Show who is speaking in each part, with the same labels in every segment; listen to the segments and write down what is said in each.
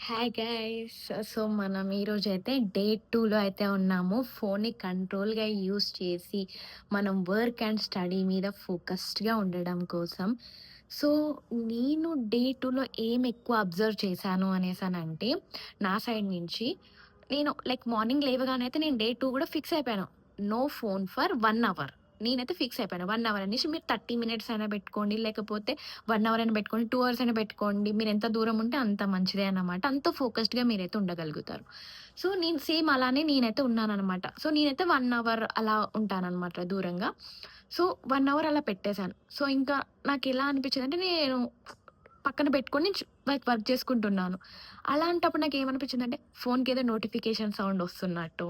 Speaker 1: Hi guys. So, మనం ఈరోజైతే day 2లో అయితే ఉన్నాము. ఫోన్‌ని కంట్రోల్‌గా యూజ్ చేసి, మనం వర్క్ అండ్ స్టడీ మీద ఫోకస్డ్‌గా ఉండడం కోసం. సో, నేను డే 2లో ఏం ఎక్కువ అబ్జర్వ్ చేశాను అనేసనంటే, నా సైడ్ నుంచి నేను లైక్ మార్నింగ్ లేవగానే అయితే నేను డే 2 గూడా ఫిక్స్ అయిపోయాను. No phone for 1 hour. నేనైతే ఫిక్స్ అయిపోయాను. 1 అవర్ అనేసి మీరు 30 మినిట్స్ అయినా పెట్టుకోండి, లేకపోతే 1 అవర్ అయినా పెట్టుకోండి, 2 అవర్స్ అయినా పెట్టుకోండి. మీరెంత దూరం ఉంటే అంత మంచిదే అన్నమాట. అంత ఫోకస్డ్‌గా మీరైతే ఉండగలుగుతారు. సో, నేను సేమ్ అలానే నేనైతే ఉన్నాననమాట. సో, నేనైతే 1 అవర్ అలా ఉంటాననమాట దూరంగా. సో, 1 అవర్ అలా పెట్టేసాను. సో, ఇంకా నాకెలా అనిపించిందంటే నేను పక్కన పెట్టుకొని లైక్ వర్క్ చేసుకుంటున్నాను. అలాంటప్పుడు నాకేమనిపించిందంటే ఫోన్‌కేదో నోటిఫికేషన్ సౌండ్ వస్తున్నట్టు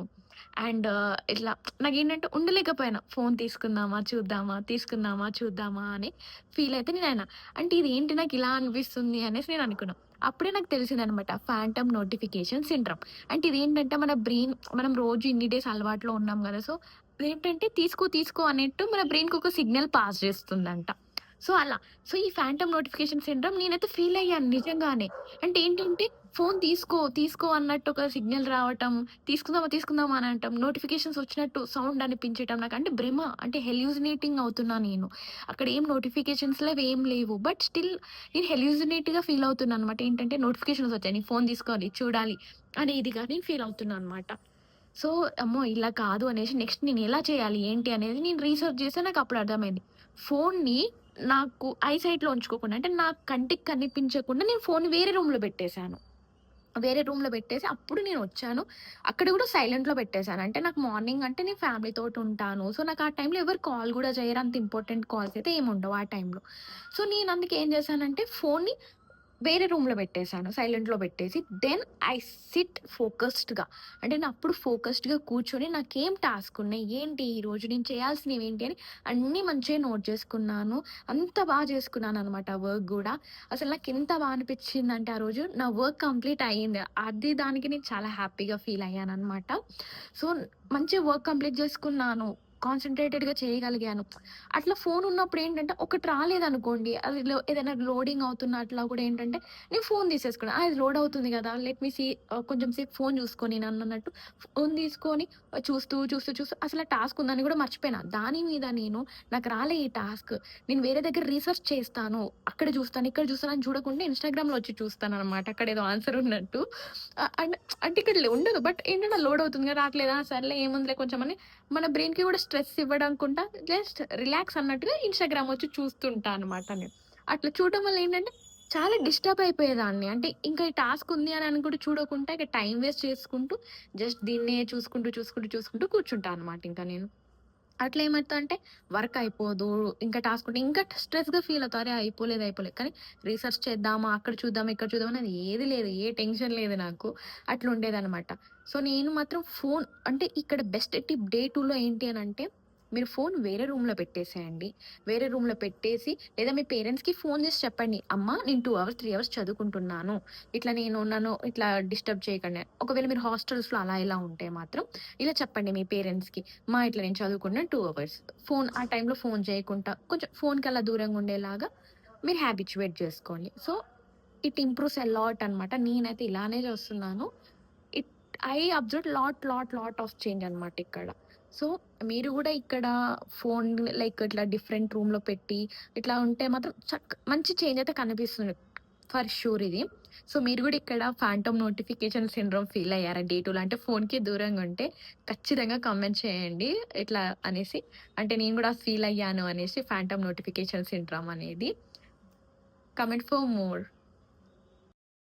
Speaker 1: అండ్ ఇట్లా నాకేంటంటే ఉండలేకపోయాను. ఫోన్ తీసుకుందామా, చూద్దామా, తీసుకుందామా, చూద్దామా అని ఫీల్ అయితే నేనైనా. అంటే ఇదేంటి నాకిలా అనిపిస్తుంది అనేసి నేననుకున్నా. అప్పుడే నాకు తెలిసిందనమాట ఫాంటమ్ నోటిఫికేషన్ సిండ్రోమ్. అంటే ఇదేంటంటే మన బ్రెయిన్ మనం రోజు ఇన్ని డేస్ అలవాటులో ఉన్నాం గదా! సో, ఇదేంటంటే తీసుకో, తీసుకో అన్నట్టు మన బ్రెయిన్‌కి ఒక సిగ్నల్ పాస్ చేస్తుందంట. సో, అలా. సో, ఈ ఫాంటమ్ నోటిఫికేషన్ సిండ్రోమ్ నేనైతే ఫీల్ అయ్యాను నిజంగానే. అంటే ఏంటంటే ఫోన్ తీసుకో, తీసుకో అన్నట్టు ఒక సిగ్నల్ రావటం, తీసుకుందామా, తీసుకుందామా అని అంటాం. నోటిఫికేషన్స్ వచ్చినట్టు సౌండ్ అనిపించటం నాకు అంటే భ్రమ అంటే హెల్యూసినేటింగ్ అవుతున్నా నేను. అక్కడ ఏం నోటిఫికేషన్స్ లేవు, ఏం లేవు. బట్ స్టిల్ నేను హెల్యూసినేట్‌గా ఫీల్ అవుతున్నా అనమాట. ఏంటంటే నోటిఫికేషన్స్ వచ్చాయి. నేను ఫోన్ తీసుకోవాలి, చూడాలి అనే ఇదిగా నేను ఫీల్ అవుతున్నా అనమాట. సో, అమ్మో! ఇలా కాదు అనేసి నెక్స్ట్ నేను ఎలా చేయాలి, ఏంటి అనేది నేను రీసెర్చ్ చేస్తే నాకప్పుడు అర్థమైంది. ఫోన్‌ని నాకు ఐసైట్‌లో ఉంచుకోకుండా అంటే నా కంటికి కనిపించకుండా నేను ఫోన్‌ని వేరే రూమ్‌లో పెట్టేసాను. వేరే రూమ్‌లో పెట్టేసి అప్పుడు నేనొచ్చాను. అక్కడ గూడా సైలెంట్‌లో పెట్టేసాను. అంటే నాకు మార్నింగ్ అంటే నేను ఫ్యామిలీతోటుంటాను. సో, నాకు ఆ టైంలో ఎవరు కాల్ గూడా చేయరు. అంత ఇంపార్టెంట్ కాల్స్ అయితే ఏముండవు ఆ టైంలో. సో, నేను అందుకే ఏం చేశానంటే ఫోన్‌ని వేరే రూమ్‌లో పెట్టేసాను. సైలెంట్‌లో పెట్టేసి దెన్ ఐ సిట్ ఫోకస్డ్‌గా. అంటే నేనప్పుడు ఫోకస్డ్‌గా కూర్చొని నాకేం టాస్క్ ఉన్నాయి, ఏంటి ఈరోజు నేను చేయాల్సినవేంటి అని అన్నీ మంచిగా నోట్ చేసుకున్నాను. అంత చేసుకున్నాననమాట వర్క్ గూడా. అసలు నాకెంత అనిపిచ్చిందంటే ఆ రోజు నా వర్క్ కంప్లీట్ అయింది. అది దానికి నేను చాలా హ్యాపీగా ఫీల్ అయ్యాననమాట. సో, మంచిగా వర్క్ కంప్లీట్ చేసుకున్నాను. కాన్సంట్రేటెడ్‌గా చేయగలిగాను. అట్లా ఫోన్ ఉన్నప్పుడు ఏంటంటే ఒకటి రాలేదనుకోండి, అది ఏదైనా లోడింగ్ అవుతున్న అట్లా కూడా ఏంటంటే నేను ఫోన్ తీసేసుకున్నా. ఇది లోడ్ అవుతుంది గదా! లెట్ మీ సీ కొంచెం సేపు ఫోన్ చూసుకొని నన్నన్నట్టు ఫోన్ తీసుకొని చూస్తూ అసలు ఆ టాస్క్ ఉందని గూడా మర్చిపోయినా. దాని మీద నేను నాకు రాలే ఈ టాస్క్. నేను వేరే దగ్గర రీసెర్చ్ చేస్తాను. అక్కడ చూస్తాను, ఇక్కడ చూస్తాను అని చూడకుండా ఇన్‌స్టాగ్రామ్‌లో వచ్చి చూస్తాననమాట. అక్కడేదో ఆన్సర్ ఉన్నట్టు. అండ్ అంటే ఇక్కడ ఉండదు. బట్ ఏంటంటే లోడ్ అవుతుంది కదా! రాట్లేదా? సర్లే ఏముందిలే కొంచెం అని మన బ్రెయిన్‌కి కూడా స్ట్రెస్ ఇవ్వడంకుంటా జస్ట్ రిలాక్స్ అన్నట్టుగా ఇన్‌స్టాగ్రామ్ వచ్చి చూస్తుంటా అనమాట నేను. అట్లా చూడడం వల్ల ఏంటంటే చాలా డిస్టర్బ్ అయిపోయేదాన్ని. అంటే ఇంకా ఈ టాస్క్ ఉంది అని కూడా చూడకుండా ఇక టైమ్ వేస్ట్ చేసుకుంటూ జస్ట్ దీన్నే చూసుకుంటూ కూర్చుంటా అనమాట ఇంకా నేను. అట్లా ఏమైతదంటే వర్క్ అయిపోదు. ఇంకా టాస్క్ ఉంటే ఇంకా స్ట్రెస్‌గా ఫీల్ అవుతా. అరే! అయిపోలేదు. కానీ రీసెర్చ్ చేద్దామా, అక్కడ చూద్దామా, ఇక్కడ చూద్దామా అనేది ఏది లేదు. ఏ టెన్షన్ లేదు నాకు. అట్లుండేదనమాట. సో, నేను మాత్రం ఫోన్ అంటే ఇక్కడ బెస్ట్ టిప్ డే 2లో ఏంటి అనంటే, మీరు ఫోన్ వేరే రూమ్‌లో పెట్టేసేయండి. వేరే రూమ్‌లో పెట్టేసి లేదా మీ పేరెంట్స్‌కి ఫోన్ చేసి చెప్పండి. అమ్మ నేను 2 అవర్స్, 3 అవర్స్ చదువుకుంటున్నాను. ఇట్లా నన్ను ఇట్లా డిస్టర్బ్ చేయకండి. ఒకవేళ మీరు హాస్టల్స్‌లో అలా ఇలా ఉంటే మాత్రం ఇలా చెప్పండి మీ పేరెంట్స్‌కి. ఇట్లా నేను చదువుకున్న 2 అవర్స్. ఆ టైంలో ఫోను చేయకుండా కొంచెం ఫోనుకి అలా దూరంగా ఉండేలాగా మీరు హ్యాబిచ్యుయేట్ చేసుకోండి. So, it improves a lot అనమాట. నేనైతే ఇలానే చేస్తున్నాను. It I observed lot of change అనమాట ఇక్కడ. సో, మీరు గూడా ఇక్కడ ఫోన్ లైక్ ఇట్లా డిఫరెంట్ రూమ్‌లో పెట్టి ఇట్లా ఉంటే మాత్రం మంచి చేంజ్ అయితే కనిపిస్తుంది. ఫర్ షూర్ ఇది. సో, మీరు గూడా ఇక్కడ ఫాంటమ్ నోటిఫికేషన్ సిండ్రోమ్ ఫీల్ అయ్యారా డే 2లో? అంటే ఫోన్‌కి దూరంగా ఉంటే ఖచ్చితంగా కామెంట్ చేయండి. ఇట్లా అనేసి. అంటే నేను గూడా ఫీల్ అయ్యాను అనేసి ఫాంటమ్ నోటిఫికేషన్ సిండ్రోమ్ అనేది. Comment for more.